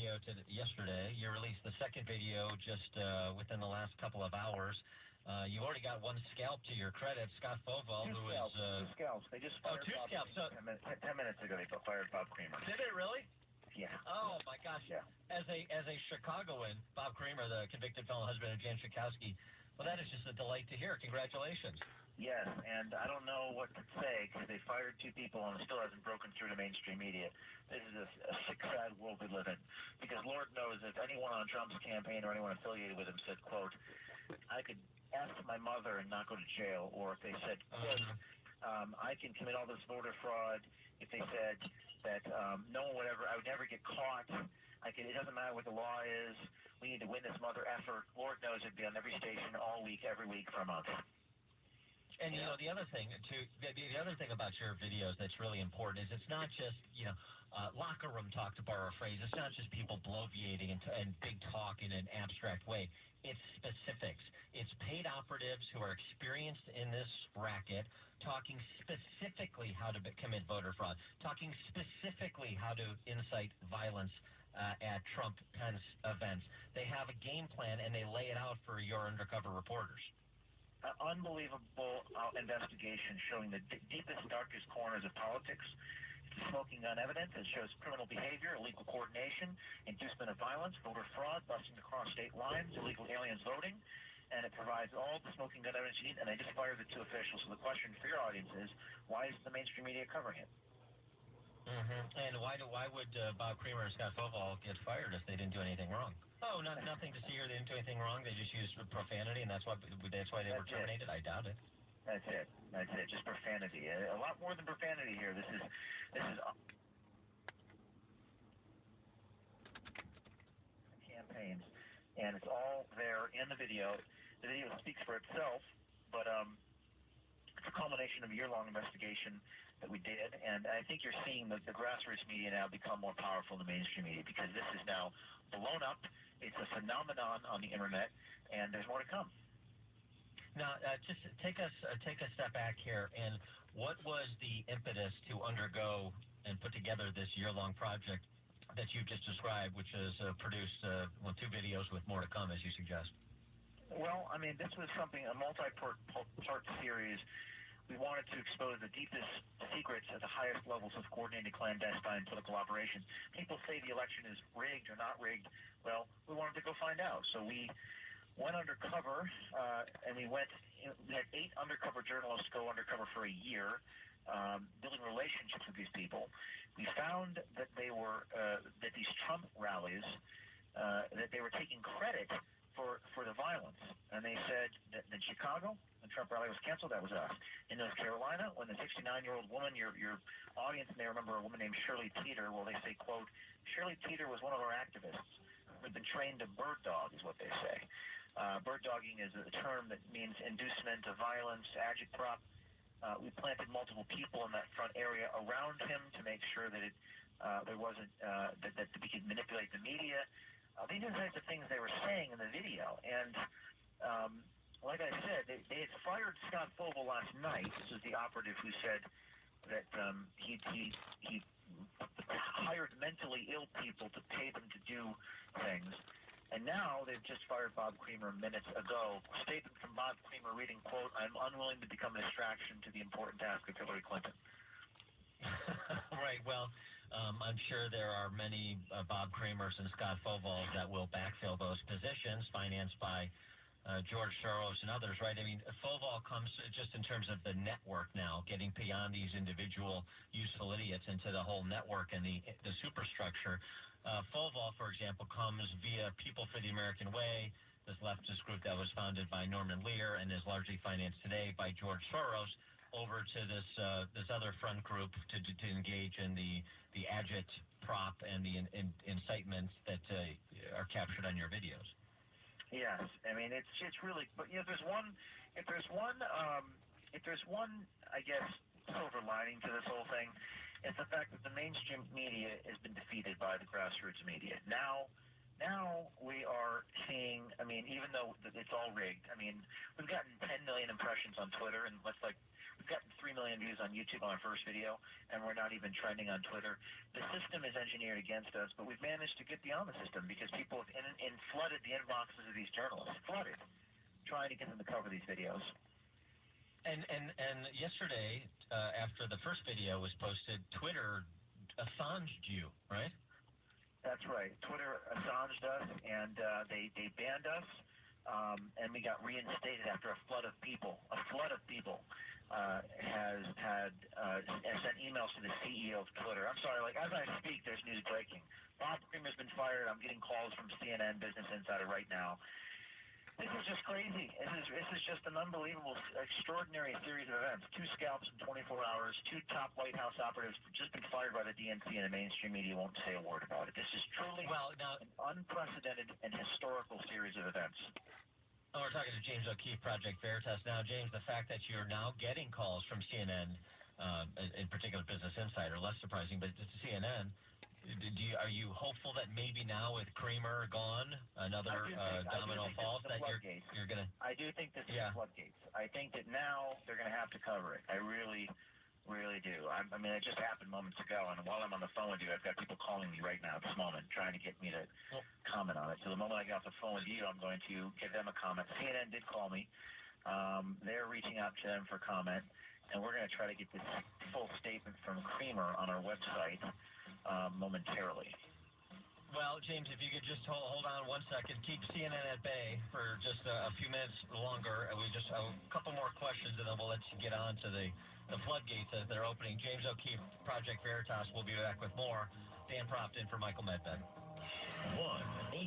video yesterday. You released the second video just within the last couple of hours. You've already got one scalp to your credit, Scott Foval, two scalps. They just fired two scalps. So 10 minutes ago, they fired Bob Creamer. Did they really? Yeah. Oh my gosh. Yeah. As a Chicagoan, Bob Creamer, the convicted felon husband of Jan Schakowsky, well, that is just a delight to hear. Congratulations. Yes, and I don't know what to say because they fired two people and it still hasn't broken through to mainstream media. This is a sick, sad world we live in. Because Lord knows if anyone on Trump's campaign or anyone affiliated with him said, quote, I could ask my mother and not go to jail, or if they said, quote, I can commit all this voter fraud, if they said that no one would ever, I would never get caught, it doesn't matter what the law is, we need to win this mother effort, Lord knows it'd be on every station all week, every week for a month. And, you know, the other thing about your videos that's really important is it's not just, locker room talk, to borrow a phrase. It's not just people bloviating and big talk in an abstract way. It's specifics. It's paid operatives who are experienced in this racket talking specifically how to commit voter fraud, talking specifically how to incite violence at Trump-Pence events. They have a game plan, and they lay it out for your undercover reporters. Unbelievable investigation showing the deepest, darkest corners of politics. It's smoking gun evidence. It shows criminal behavior, illegal coordination, inducement of violence, voter fraud, busting across state lines, illegal aliens voting, and it provides all the smoking gun evidence you need, and they just fired the two officials. So the question for your audience is, why is the mainstream media covering it? And why would Bob Creamer and Scott Foval get fired if they didn't do anything wrong? Oh, nothing to see here. They didn't do anything wrong. They just used profanity, and that's why they were terminated. I doubt it. That's it. Just profanity. A lot more than profanity here. This is campaigns, and it's all there in the video. The video speaks for itself, but it's a culmination of a year-long investigation that we did, and I think you're seeing the grassroots media now become more powerful than the mainstream media because this is now blown up. It's a phenomenon on the internet, and there's more to come. Now, just take a step back here, and what was the impetus to undergo and put together this year-long project that you've just described, which has produced 2 videos with more to come, as you suggest? Well, I mean, this was a multi-part series. We wanted to expose the deepest secrets at the highest levels of coordinated clandestine political operations. People say the election is rigged or not rigged. Well, we wanted to go find out. So we went undercover, and we had 8 undercover journalists go undercover for a year, building relationships with these people. We found that that these Trump rallies, that they were taking credit for the violence. And they said that in Chicago, the Trump rally was canceled, that was us. In North Carolina, when the 69-year-old woman, your audience may remember a woman named Shirley Teeter, well, they say, quote, Shirley Teeter was one of our activists who had been trained to bird dog, is what they say. Bird dogging is a term that means inducement of violence, agitprop. We planted multiple people in that front area around him to make sure that there wasn't that we could manipulate the media. These are the types of things they were saying in the video. And like I said, they had fired Scott Foval last night. This is the operative who said that he hired mentally ill people to pay them to do things. And now they've just fired Bob Creamer minutes ago. A statement from Bob Creamer reading, quote, I'm unwilling to become a distraction to the important task of Hillary Clinton. Right. Well, I'm sure there are many Bob Creamers and Scott Fovals that will backfill those positions, financed by George Soros and others, right? I mean, Foval comes just in terms of the network now, getting beyond these individual useful idiots into the whole network and the superstructure. Foval, for example, comes via People for the American Way, this leftist group that was founded by Norman Lear and is largely financed today by George Soros, over to this other front group to engage in the agit-prop and the incitements that are captured on your videos. Yes, I mean it's really, but if there's one I guess silver lining to this whole thing, it's the fact that the mainstream media has been defeated by the grassroots media. Now we are seeing, I mean, even though it's all rigged, I mean, we've gotten 10 million impressions on Twitter, and we've We've gotten 3 million views on YouTube on our first video, and we're not even trending on Twitter. The system is engineered against us, but we've managed to get beyond the system because people have flooded the inboxes of these journalists, flooded, trying to get them to cover these videos. And yesterday, after the first video was posted, Twitter Assanged you, right? That's right. Twitter Assanged us, and they banned us, and we got reinstated after a flood of people. A flood of people has sent emails to the CEO of Twitter. I'm sorry, like as I speak, there's news breaking. Bob Creamer's been fired. I'm getting calls from CNN, Business Insider right now. This is just crazy. This is just an unbelievable, extraordinary series of events. 2 scalps in 24 hours, 2 top White House operatives just been fired by the DNC, and the mainstream media won't say a word about it. This is truly an unprecedented and historical series of events. Oh, we're talking to James O'Keefe, Project Veritas. Now, James, the fact that you're now getting calls from CNN, in particular Business Insider, less surprising, but it's CNN. Are you hopeful that maybe now with Creamer gone, another domino falls, that you're going to... I do think this is the floodgates. I think that now they're going to have to cover it. I really, really do. I mean, it just happened moments ago, and while I'm on the phone with you, I've got people calling me right now at this moment, trying to get me to comment on it. So the moment I get off the phone with you, I'm going to give them a comment. CNN did call me. They're reaching out to them for comment, and we're going to try to get this full statement from Creamer on our website momentarily. Well, James, if you could just hold on 1 second, keep CNN at bay for just a few minutes longer, and we just have a couple more questions, and then we'll let you get on to the floodgates as they're opening. James O'Keefe, Project Veritas, will be back with more. Dan Proft in for Michael Medved.